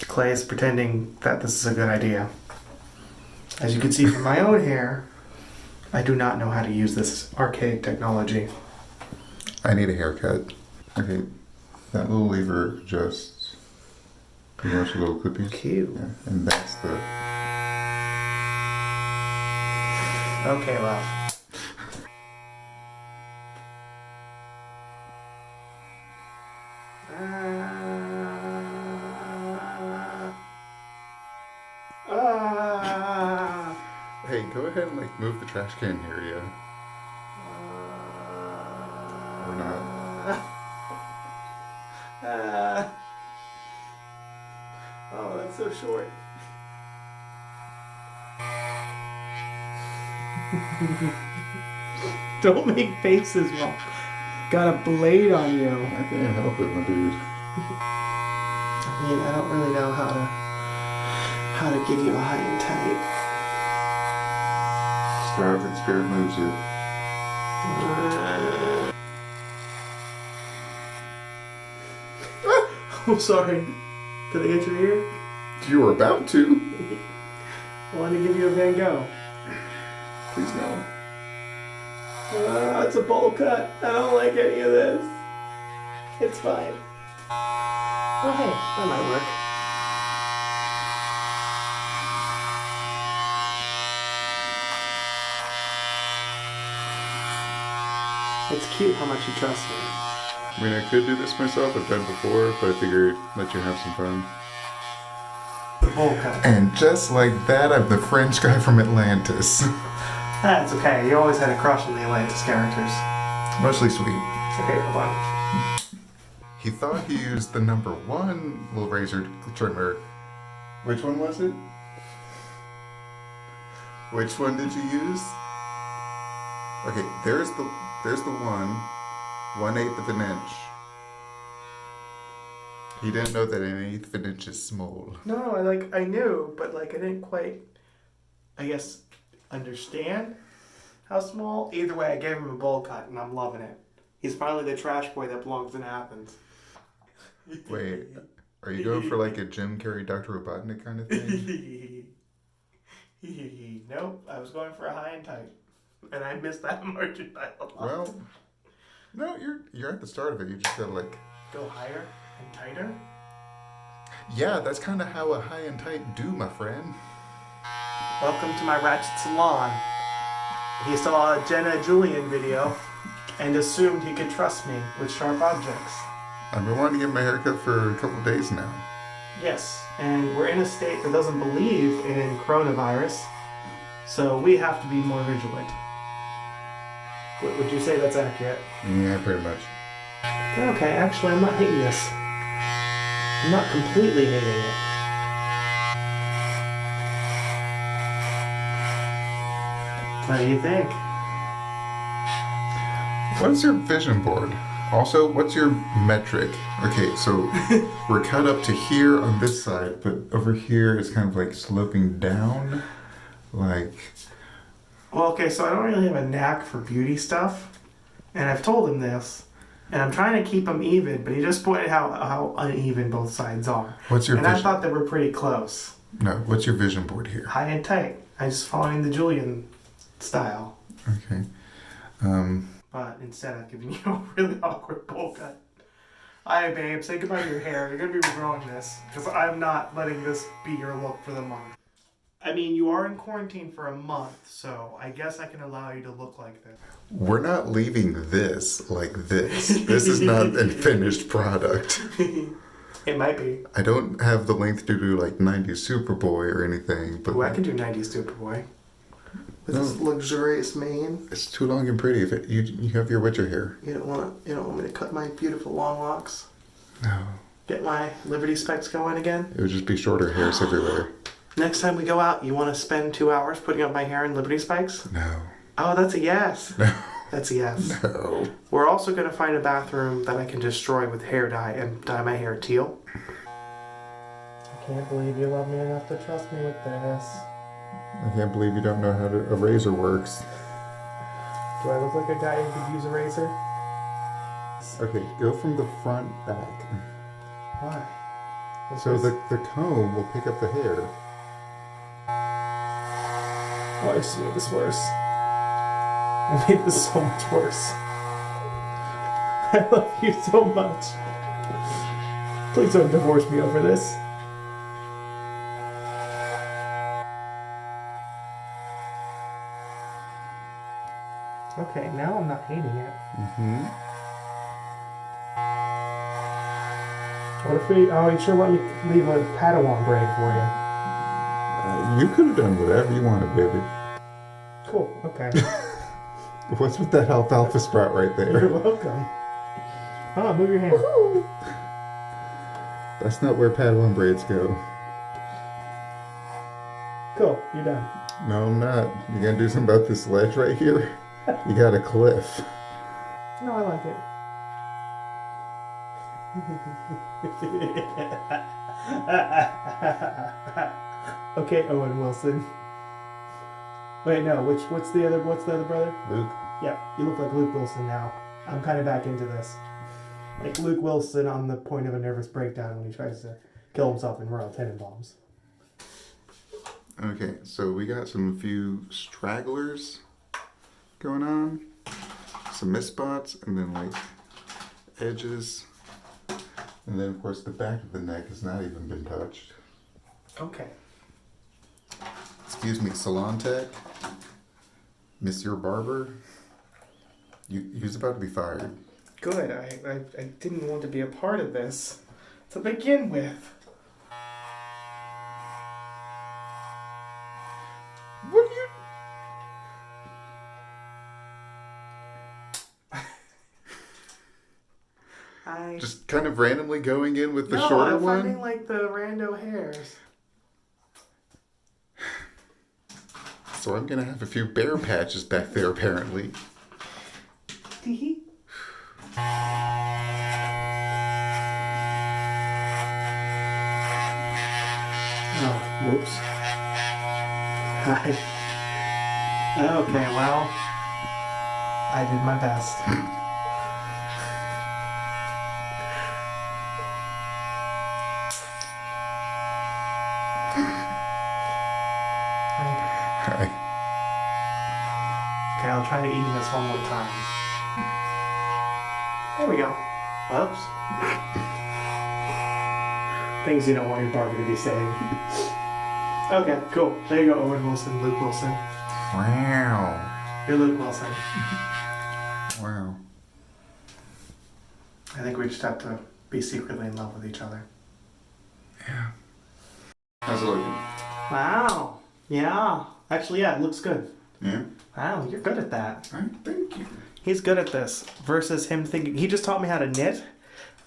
Clay is pretending that this is a good idea. As you can see from my own hair, I do not know how to use this archaic technology. I need a haircut. Okay, that little lever adjusts pretty much a little clippy. Cute. Yeah, and that's the... Okay, love. Hey, go ahead and like move the trash can area. Or not. Oh, that's so short. Don't make faces, Mom. Got a blade on you. I can't help it, my dude. I mean, I don't really know how to give you a high and tight. Start that spirit moves you. Oh, sorry. Did I get your ear? You were about to. I wanted to give you a Van Gogh. Please no. It's a bowl cut. I don't like any of this. It's fine. Oh, hey, that might work. It's cute how much you trust me. I mean, I could do this myself. I've done it before, but I figured let you have some fun. The bowl cut. And just like that, I'm the French guy from Atlantis. That's okay. You always had a crush on the Atlantis characters. Mostly sweet. Okay, hold on. He thought he used the number 1 little razor trimmer. Which one was it? Which one did you use? Okay, there's the one, 1/8 of an inch. He didn't know that an 1/8 of an inch is small. No, I knew, but I didn't quite, I guess, understand how small. Either way, I gave him a bowl cut, and I'm loving it. He's finally the trash boy that belongs in Athens. Wait, are you going for like a Jim Carrey, Dr. Robotnik kind of thing? Nope, I was going for a high and tight, and I missed that margin by a lot. Well, no, you're at the start of it. You just gotta go higher and tighter. Yeah, that's kind of how a high and tight do, my friend. Welcome to my ratchet salon. He saw a Jenna Julian video and assumed he could trust me with sharp objects. I've been wanting to get my haircut for a couple of days now. Yes, and we're in a state that doesn't believe in coronavirus, so we have to be more vigilant. Would you say that's accurate? Yeah, pretty much. Okay, actually, I'm not hating this. I'm not completely hating it. What do you think? What's your vision board? Also, what's your metric? Okay, so we're cut up to here on this side, but over here is kind of like sloping down. Well, okay, so I don't really have a knack for beauty stuff, and I've told him this, and I'm trying to keep them even, but he just pointed out how uneven both sides are. What's your vision? I thought they were pretty close. No, what's your vision board here? High and tight. I just following the Julian style. Okay. But instead I've given you a really awkward bowl cut. Alright, babe, say goodbye to your hair. You're going to be regrowing this, because I'm not letting this be your look for the month. I mean, you are in quarantine for a month, so I guess I can allow you to look like this. We're not leaving this like this. This is not a finished product. It might be. I don't have the length to do like 90s Superboy or anything, but... Ooh, I can do 90s Superboy. With this luxurious mane. It's too long and pretty. If you have your witcher hair. You don't want me to cut my beautiful long locks? No. Get my Liberty specs going again? It would just be shorter hairs everywhere. Next time we go out, you want to spend 2 hours putting up my hair in Liberty spikes? No. Oh, that's a yes. No. That's a yes. No. We're also going to find a bathroom that I can destroy with hair dye and dye my hair teal. I can't believe you love me enough to trust me with this. I can't believe you don't know how a razor works. Do I look like a guy who could use a razor? Okay, go from the front back. Why? So the comb will pick up the hair. Oh, I just made this worse. I made this so much worse. I love you so much. Please don't divorce me over this. Okay, now I'm not hating it. Mm-hmm. What if we... Oh, you sure let me leave a Padawan braid for You could have done whatever you wanted, baby. you? Cool, okay. What's with that alfalfa sprout right You're there? welcome. Oh, move your hand. That's not where Padawan braids go. Cool, you're done. No, I'm not. You gonna do something about this ledge right here? You got a cliff. No, I like it. Okay, Owen Wilson. Wait, no. What's the other brother? Luke. Yeah, you look like Luke Wilson now. I'm kind of back into this. Like Luke Wilson on the point of a nervous breakdown when he tries to kill himself in Royal Tenenbaums. Okay, so we got a few stragglers going on, some miss spots, and then like edges, and then of course the back of the neck has not even been touched. Okay. Excuse me, salon tech, Monsieur Barber, you's about to be fired. Good. I didn't want to be a part of this to begin with. What do you? Just kind of randomly going in with the shorter one? I'm finding like the rando hairs. So I'm gonna have a few bare patches back there apparently. Tee-hee. Oh, whoops. Hi. Okay, well, I did my best. Hi. Okay, I'll try to eat this one more time. There we go. Whoops. Things you don't want your barber to be saying. Okay, cool. There you go, Owen Wilson, Luke Wilson. Wow. You're Luke Wilson. Wow. I think we just have to be secretly in love with each other. Yeah. How's it looking? Wow. Yeah. Actually, yeah, it looks good. Yeah? Wow, you're good at that. Thank you. He's good at this versus him thinking... He just taught me how to knit,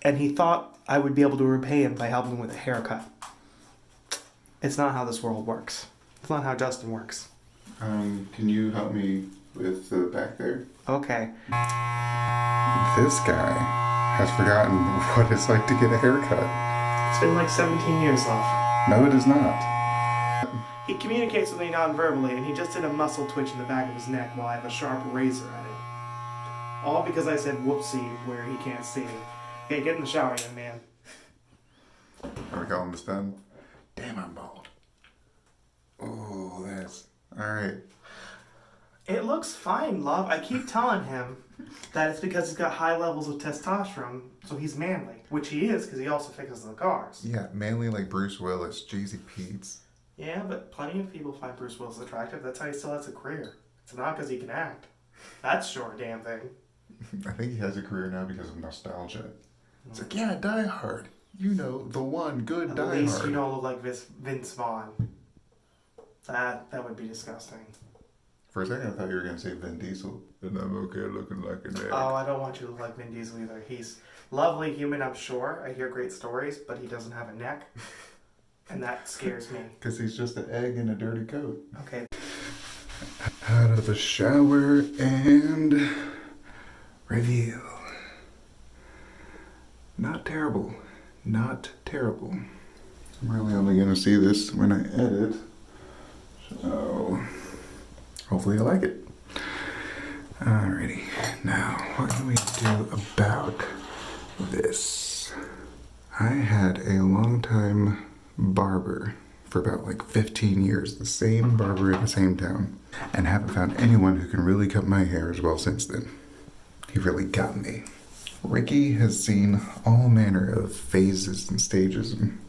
and he thought I would be able to repay him by helping him with a haircut. It's not how this world works. It's not how Justin works. Can you help me with the back there? Okay. This guy has forgotten what it's like to get a haircut. It's been like 17 years, love. No, it is not. He communicates with me non-verbally, and he just did a muscle twitch in the back of his neck while I have a sharp razor at it. All because I said whoopsie where he can't see. Okay, get in the shower, young man. Are we calling this done? Damn, I'm bald. Oh, that's... Alright. It looks fine, love. I keep telling him that it's because he's got high levels of testosterone, so he's manly. Which he is, because he also fixes the cars. Yeah, mainly like Bruce Willis, Jeezy Pete's. Yeah, but plenty of people find Bruce Willis attractive. That's how he still has a career. It's not because he can act. That's sure a damn thing. I think he has a career now because of nostalgia. It's like, yeah, Die Hard. You know, the one good At Die Hard. least you don't look like Vince Vaughn. That would be disgusting. For a second, I thought you were going to say Vin Diesel. And I'm okay looking like an egg. Oh, I don't want you to look like Vin Diesel either. He's lovely human, I'm sure. I hear great stories, but he doesn't have a neck. And that scares me. Because he's just an egg in a dirty coat. Okay. Out of the shower and reveal. Not terrible. Not terrible. I'm really only going to see this when I edit. So, hopefully I like it. Alrighty. Now, what can we do about this? I had a long time barber for about like 15 years, the same barber in the same town, and haven't found anyone who can really cut my hair as well since then. He really got me. Ricky has seen all manner of phases and stages and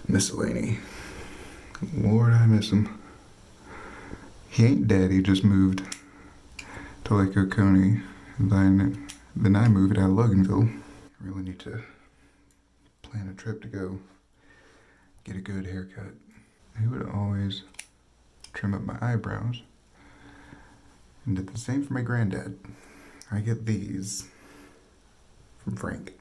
miscellany. Lord, I miss him. He ain't dead, he just moved to Lake Oconee. Then I moved out of Loganville. I really need to plan a trip to go get a good haircut. He would always trim up my eyebrows and did the same for my granddad. I get these from Frank.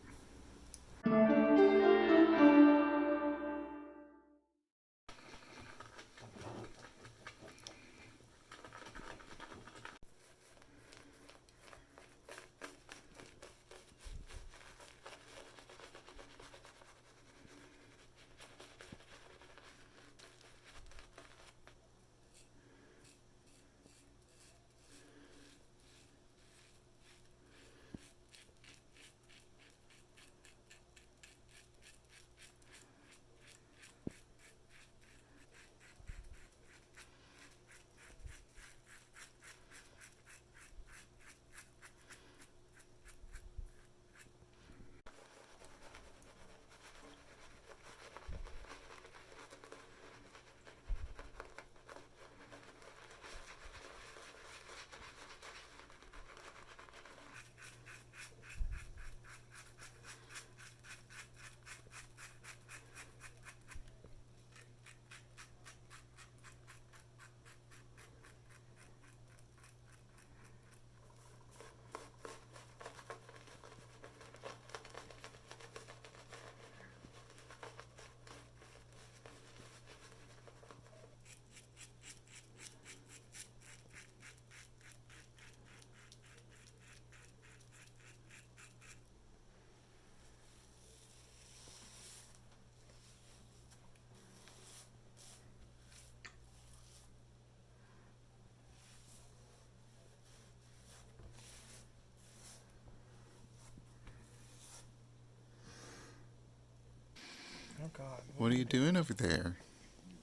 Oh God. What are you doing over there?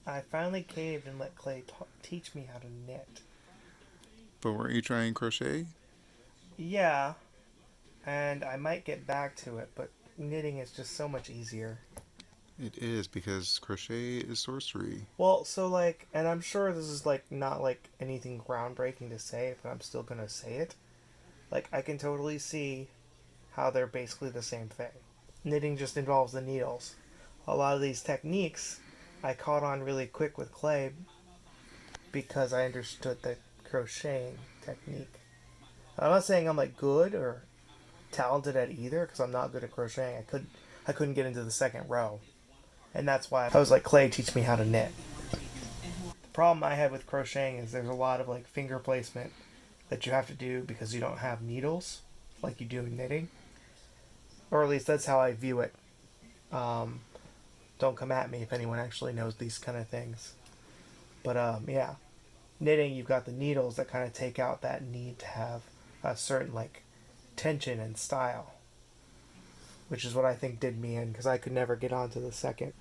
I finally caved and let Clay teach me how to knit. But weren't you trying crochet? Yeah, and I might get back to it, but knitting is just so much easier. It is, because crochet is sorcery. Well, so like, and I'm sure this is like not like anything groundbreaking to say, but I'm still gonna say it. Like, I can totally see how they're basically the same thing. Knitting just involves the needles. A lot of these techniques I caught on really quick with Clay because I understood the crocheting technique. I'm not saying I'm like good or talented at either because I'm not good at crocheting. I couldn't get into the second row, and that's why I was like, Clay, teach me how to knit. The problem I had with crocheting is there's a lot of like finger placement that you have to do because you don't have needles like you do in knitting, or at least that's how I view it. Um, don't come at me if anyone actually knows these kind of things. But yeah, knitting, you've got the needles that kind of take out that need to have a certain like tension and style, which is what I think did me in because I could never get onto the second.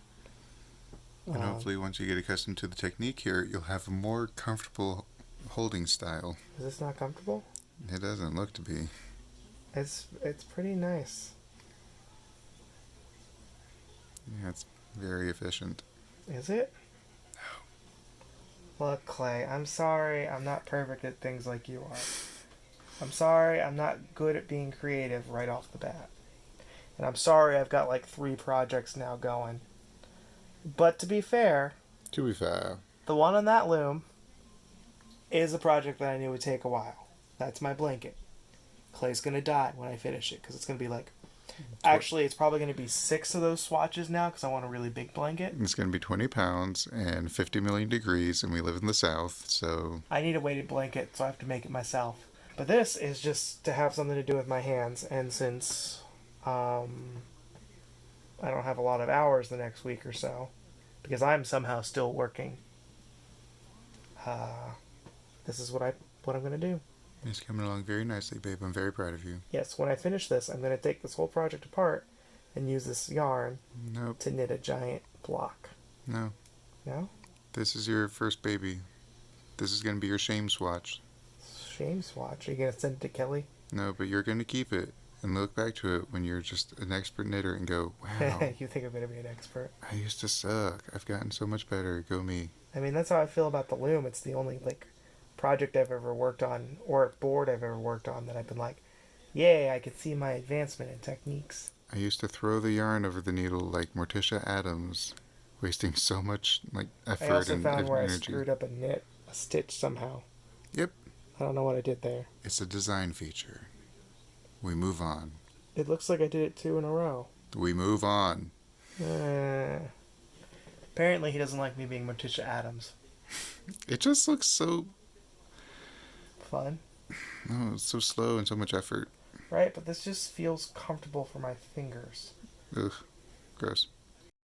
And hopefully once you get accustomed to the technique here, you'll have a more comfortable holding style. Is this not comfortable? It doesn't look to be. It's pretty nice. Yeah, it's very efficient. Is it? Look, Clay, I'm sorry I'm not perfect at things like you are. I'm sorry I'm not good at being creative right off the bat. And I'm sorry I've got like 3 projects now going. But to be fair, the one on that loom is a project that I knew would take a while. That's my blanket. Clay's gonna die when I finish it because it's gonna be like. Actually, it's probably going to be 6 of those swatches now because I want a really big blanket. It's going to be 20 pounds and 50 million degrees, and we live in the South, so... I need a weighted blanket, so I have to make it myself. But this is just to have something to do with my hands, and since I don't have a lot of hours the next week or so, because I'm somehow still working, this is what I'm going to do. It's coming along very nicely, babe. I'm very proud of you. Yes, when I finish this, I'm going to take this whole project apart and use this yarn Nope. to knit a giant block. No. No? This is your first baby. This is going to be your shame swatch. Shame swatch. Are you going to send it to Kelly? No, but you're going to keep it and look back to it when you're just an expert knitter and go, wow, You think I'm going to be an expert? I used to suck. I've gotten so much better. Go me. I mean, that's how I feel about the loom. It's the only, project I've ever worked on, or board I've ever worked on, that I've been like, yay, I could see my advancement in techniques. I used to throw the yarn over the needle like Morticia Adams, wasting so much effort I also and found where I energy. screwed up a stitch somehow. Yep. I don't know what I did there. It's a design feature. We move on. It looks like I did it 2 in a row. We move on. Apparently he doesn't like me being Morticia Adams. It just looks so... Fun. Oh, it's so slow and so much effort. Right, but this just feels comfortable for my fingers. Ugh. Gross.